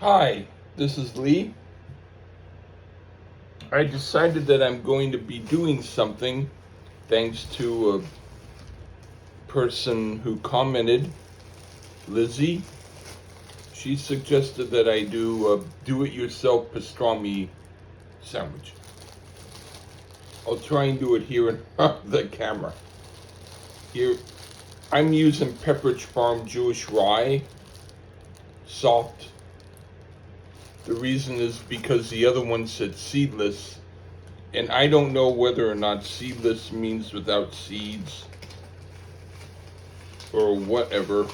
Hi, this is Lee. I decided that I'm going to be doing something thanks to a person who commented, Lizzy. She suggested that I do a do-it-yourself pastrami sandwich. I'll try and do it here in the camera. Here, I'm using Pepperidge Farm Jewish rye, soft. The reason is because the other one said seedless, and I don't know whether or not seedless means without seeds or whatever,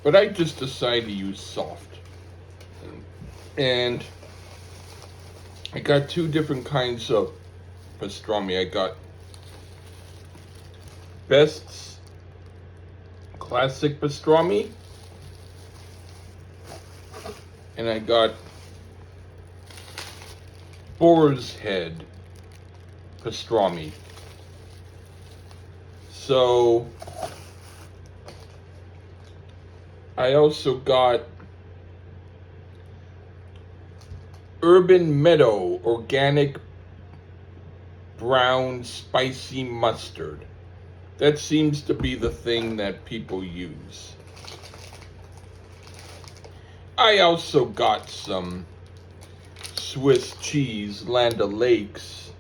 but I just decided to use soft. And I got two different kinds of pastrami. I got Best's classic pastrami, and I got Boar's head pastrami. So I also got Urban Meadow organic brown spicy mustard. That seems to be the thing that people use. I also got some Swiss cheese, Land O'Lakes,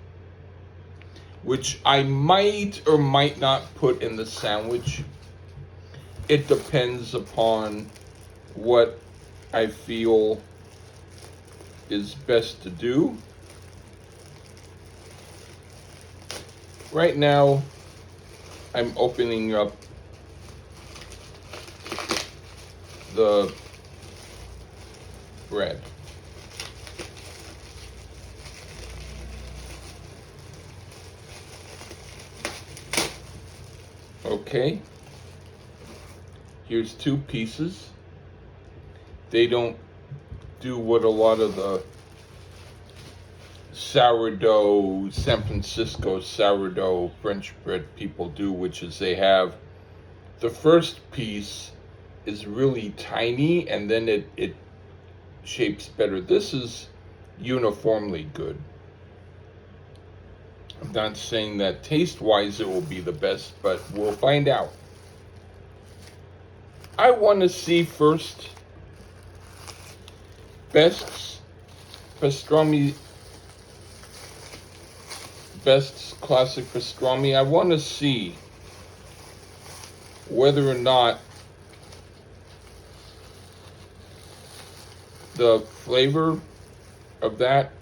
which I might or might not put in the sandwich. It depends upon what I feel is best to do. Right now, I'm opening up the bread. Okay, here's two pieces. They don't do what a lot of the sourdough, San Francisco sourdough French bread people do, which is they have the first piece is really tiny and then it shapes better. This is uniformly good. I'm not saying that taste-wise it will be the best, but we'll find out. I want to see first Best's pastrami, Best's classic pastrami. I want to see whether or not the flavor of that,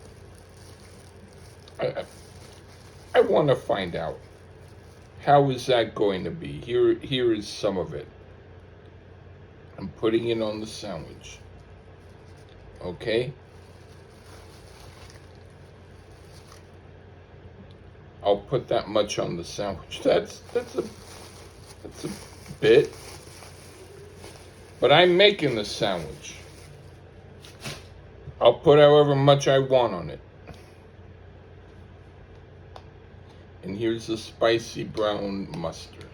I want to find out. How is that going to be? Here is some of it. I'm putting it on the sandwich. Okay? I'll put that much on the sandwich. That's a bit. But I'm making the sandwich. I'll put however much I want on it. And here's the spicy brown mustard.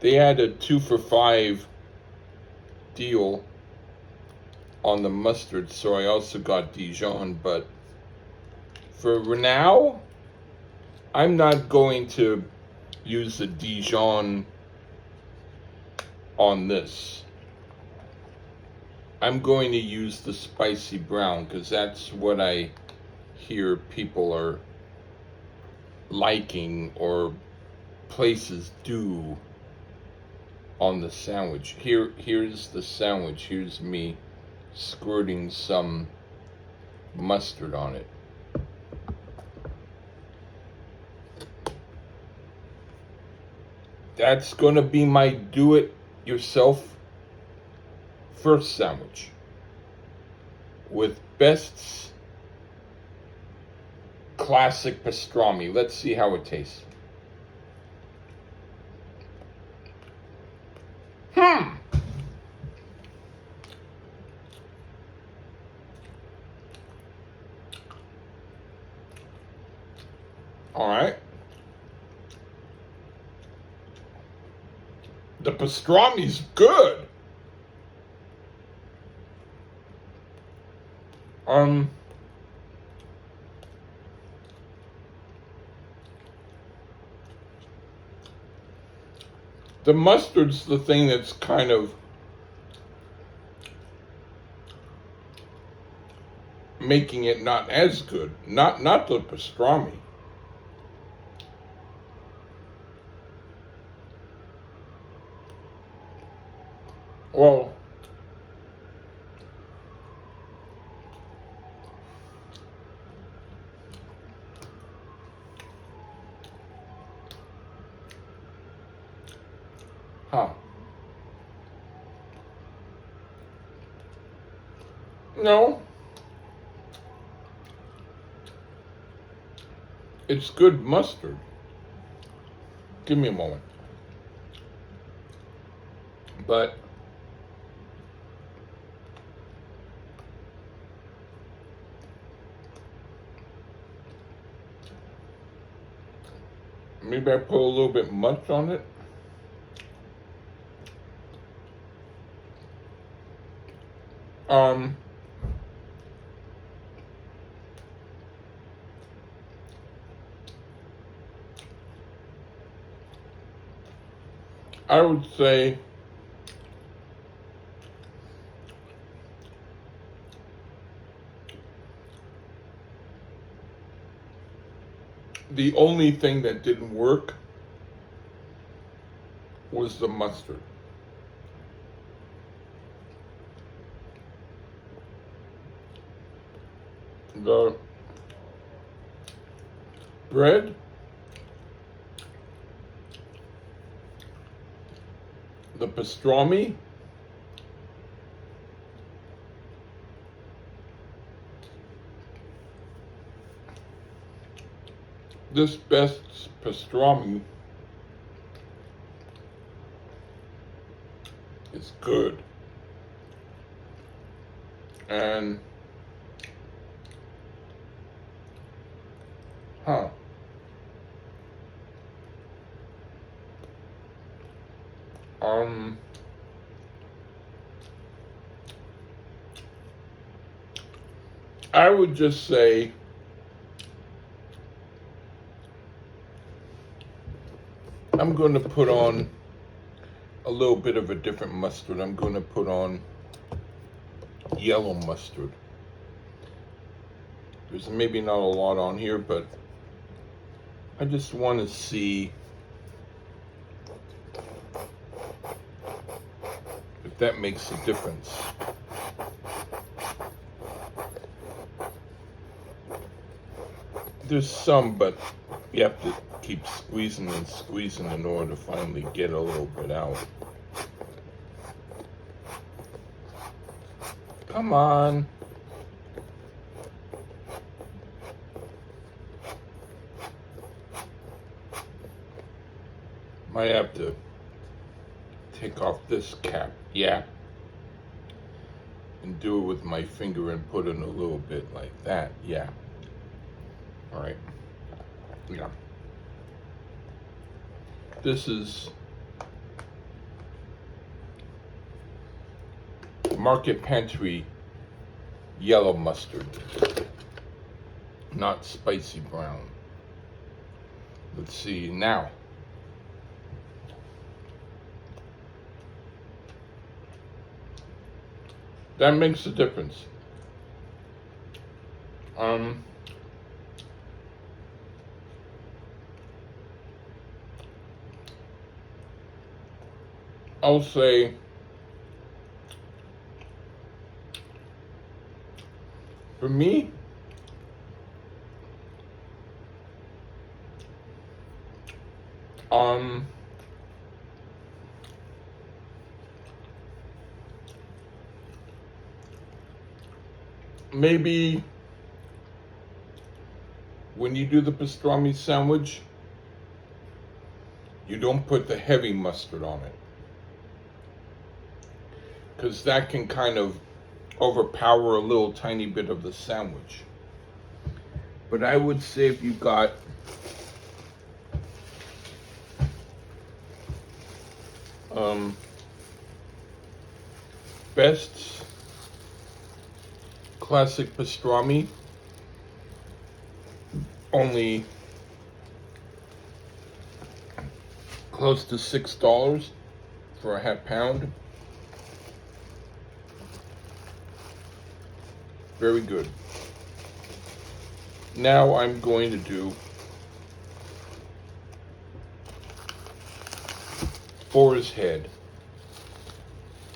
They had a 2 for $5 deal on the mustard, so I also got Dijon, but for now, I'm not going to use the Dijon on this. I'm going to use the spicy brown because that's what I hear people are liking or places do on the sandwich. Here's the sandwich. Here's me squirting some mustard on it. That's gonna be my do-it-yourself first sandwich with Best's classic pastrami. Let's see how it tastes. All right. The pastrami's good. Um, the mustard's the thing that's kind of making it not as good. Not the pastrami. Well, huh. No, it's good mustard. Give me a moment. But maybe I put a little bit much on it. Um, I would say the only thing that didn't work was the mustard. The bread, the pastrami, this best pastrami is good. And, huh. Um, I would just say I'm going to put on a little bit of a different mustard. I'm going to put on yellow mustard. There's maybe not a lot on here, but I just want to see if that makes a difference. There's some, but you have to keep squeezing and squeezing in order to finally get a little bit out. Come on. Might have to take off this cap. Yeah. And do it with my finger and put in a little bit like that. Yeah. All right. Yeah. This is Market Pantry yellow mustard, not spicy brown. Let's see now. That makes a difference. I'll say for me, maybe when you do the pastrami sandwich, you don't put the heavy mustard on it, because that can kind of overpower a little tiny bit of the sandwich. But I would say if you got best classic pastrami, only close to $6 for a half pound. Very good. Now I'm going to do boar's head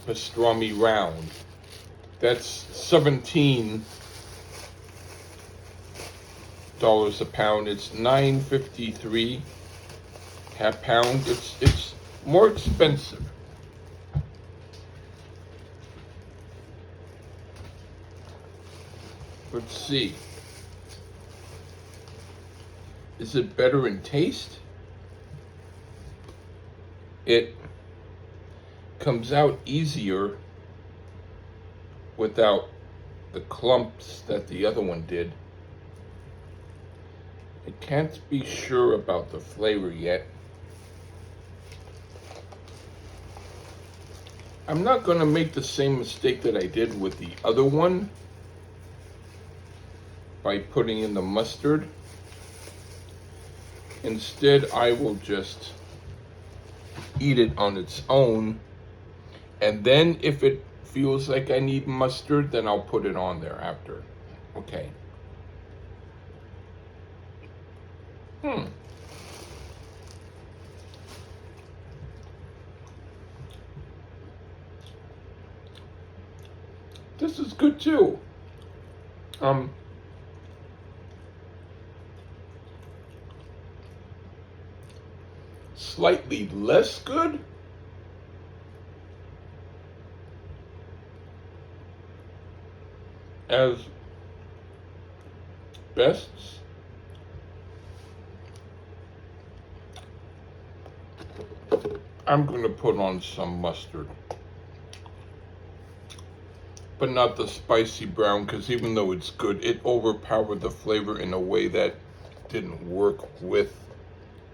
pastrami round. That's $17 a pound. It's $9.53 half pound. It's more expensive. Let's see. Is it better in taste? It comes out easier without the clumps that the other one did. I can't be sure about the flavor yet. I'm not going to make the same mistake that I did with the other one by putting in the mustard. Instead, I will just eat it on its own, and then if it feels like I need mustard, then I'll put it on there after. Okay. This is good too. Slightly less good as Best's. I'm going to put on some mustard, but not the spicy brown, because even though it's good, it overpowered the flavor in a way that didn't work with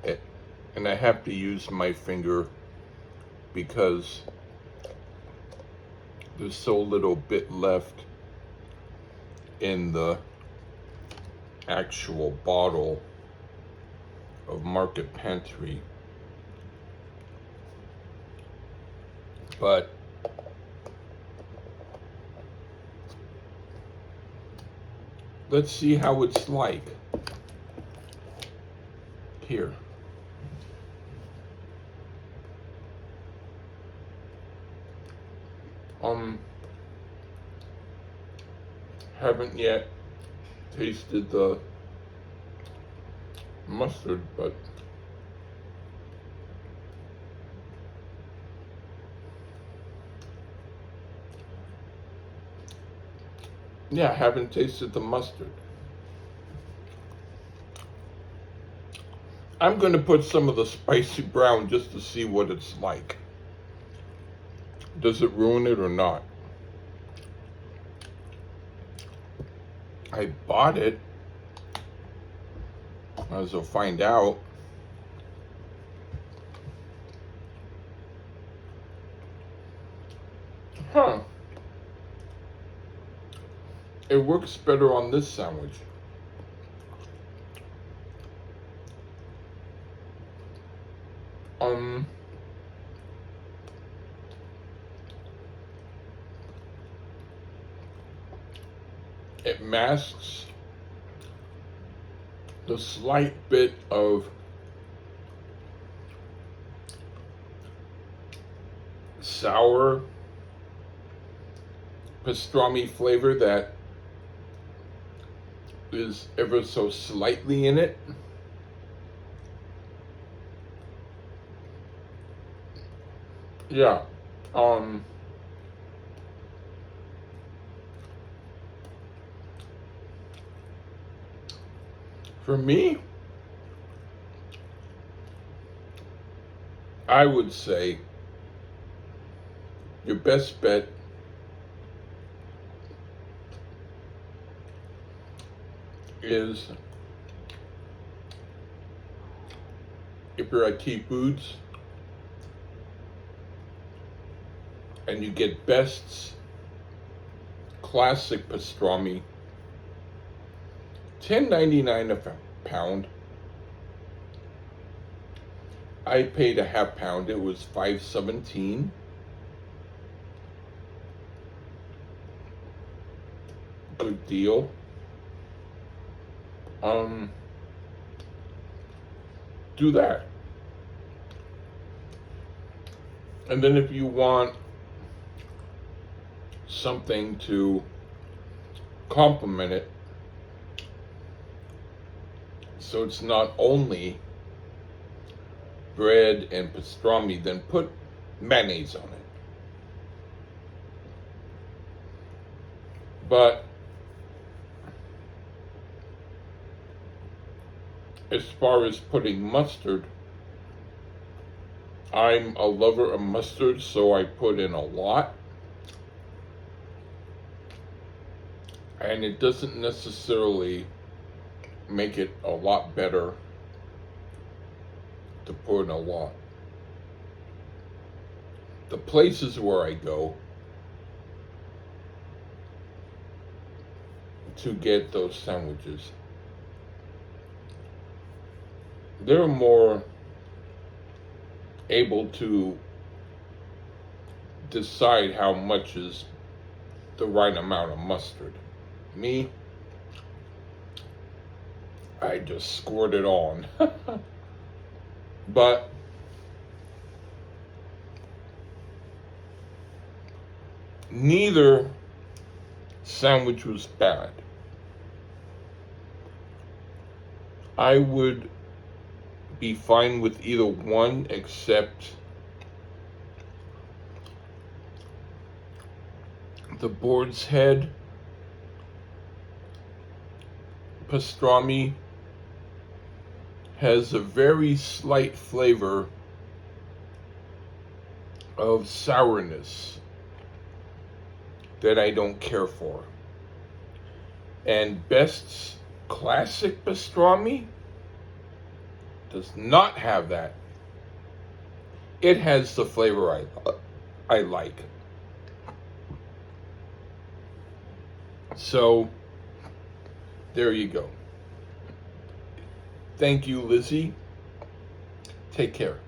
it. And I have to use my finger because there's so little bit left in the actual bottle of Market Pantry. But let's see how it's like. Here. Haven't yet tasted the mustard, but yeah, haven't tasted the mustard. I'm going to put some of the spicy brown just to see what it's like. Does it ruin it or not? I bought it. Might as well find out. Huh. It works better on this sandwich. It masks the slight bit of sour pastrami flavor that is ever so slightly in it. Yeah. For me, I would say your best bet is, if you're at Key Foods and you get Best's classic pastrami, $10.99 a pound. I paid a half pound. It was $5.17. Good deal. Do that. And then if you want something to complement it, so it's not only bread and pastrami, then put mayonnaise on it. But as far as putting mustard, I'm a lover of mustard, so I put in a lot. And it doesn't necessarily make it a lot better to put in a lot. The places where I go to get those sandwiches, they're more able to decide how much is the right amount of mustard. Me, I just squirt it on. But neither sandwich was bad. I would be fine with either one, except the Boar's Head pastrami has a very slight flavor of sourness that I don't care for. And Best's classic pastrami does not have that. It has the flavor I like. So there you go. Thank you, Lizzy. Take care.